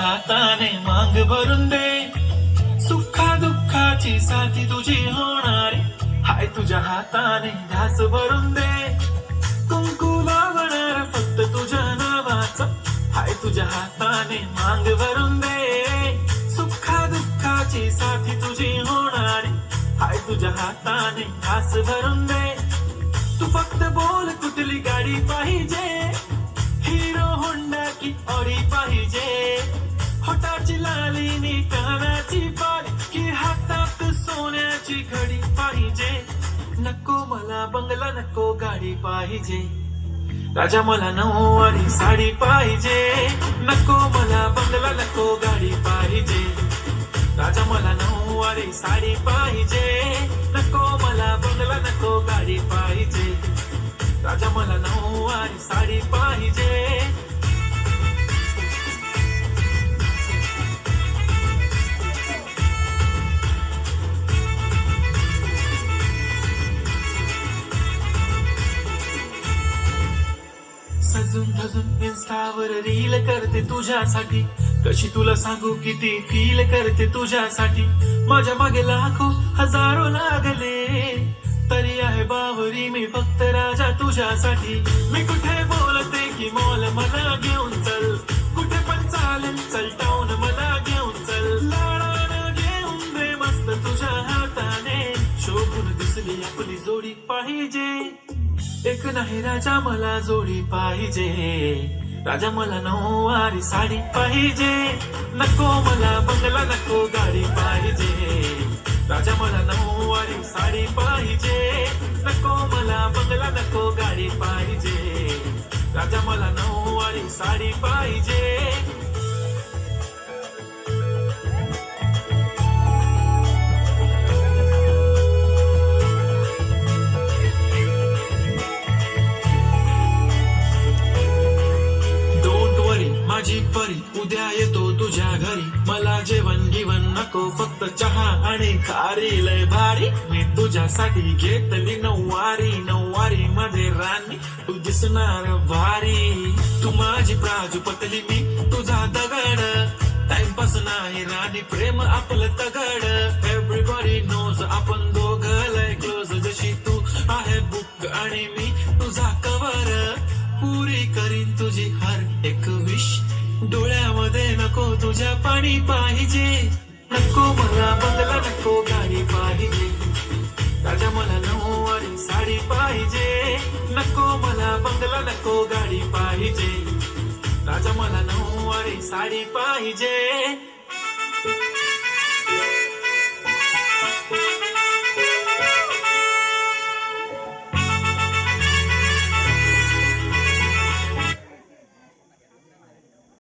हाताने मांग भरून दे, सुखा दुःखाची साथी तुझी होणारे, हाय तुझ्या हाताने घास भरून दे, कुंकू लावणार फक्त तुझ्या नावाचं, हाय तुझ्या हाताने मांग भरून दे, सुखा दुःखाची साथी तुझी होणारे, हाय तुझ्या हाताने घास भरून दे. तू फक्त बोल कुठली गाडी पाहिजे, हिरो होंडा की ऑडी पाहिजे, होटाची लाली नी कानाची बाली की हातात सोन्याची घडी पाहिजे. नको मला बंगला नको गाडी पाहिजे, राजा मला नऊवारी साडी पाहिजे. नको मला बंगला नको गाडी पाहिजे, राजा मला नऊवारी साडी पाहिजे. नको मला बंगला नको गाडी पाहिजे, राजा मला नऊवारी साडी पाहिजे. सजून धजून इन्स्टावर रील करते तुझ्यासाठी, कशी तुला सांगू किती फील करते तुझ्यासाठी. माझ्या मागे लाखो हजारो लागले, तरी आहे बावरी मी फक्त राजा तुझ्यासाठी. मी कुठे बोलते की मॉल मला घेऊन चल, कुठे पण चालेल चल टाऊन मला घेऊन चल. लाडानं घेऊन दे मस्त तुझ्या हाताने, शोभून दिसली आपली जोडी पाहिजे. एक नाही राजा मला जोडी पाहिजे, राजा मला नऊवारी साडी पाहिजे. नको मला बंगला नको गाडी पाहिजे, राजा मला नऊवारी साडी पाहिजे. नको मला बंगला नको गाडी पाहिजे, राजा मला नऊवारी साडी पाहिजे. माझी परी उद्या येतो तुझ्या घरी, मला जेवण गिवण नको फक्त चहा आणि खारी. लय भारी मी तुझ्यासाठी घेतली नऊवारी, नऊवारी मध्ये राणी तू दिसणार भारी. तू माझी प्राजूपतली मी तुझा दगड, टाइमपास नाही राणी प्रेम आपलं तगड. एव्हरीबडी नोज आपण दोघं लय क्लोज, जशी तू आहे बुक आणि मी तुझा कवर. पुरी करीन तुझी हर एक विश, डोळ्यामध्ये नको तुझ्या पाणी पाहिजे. नको मला बंगला नको गाडी पाहिजे, राजा मला नऊवारी साडी पाहिजे. नको मला बंगला नको गाडी पाहिजे, राजा मला नऊवारी साडी पाहिजे.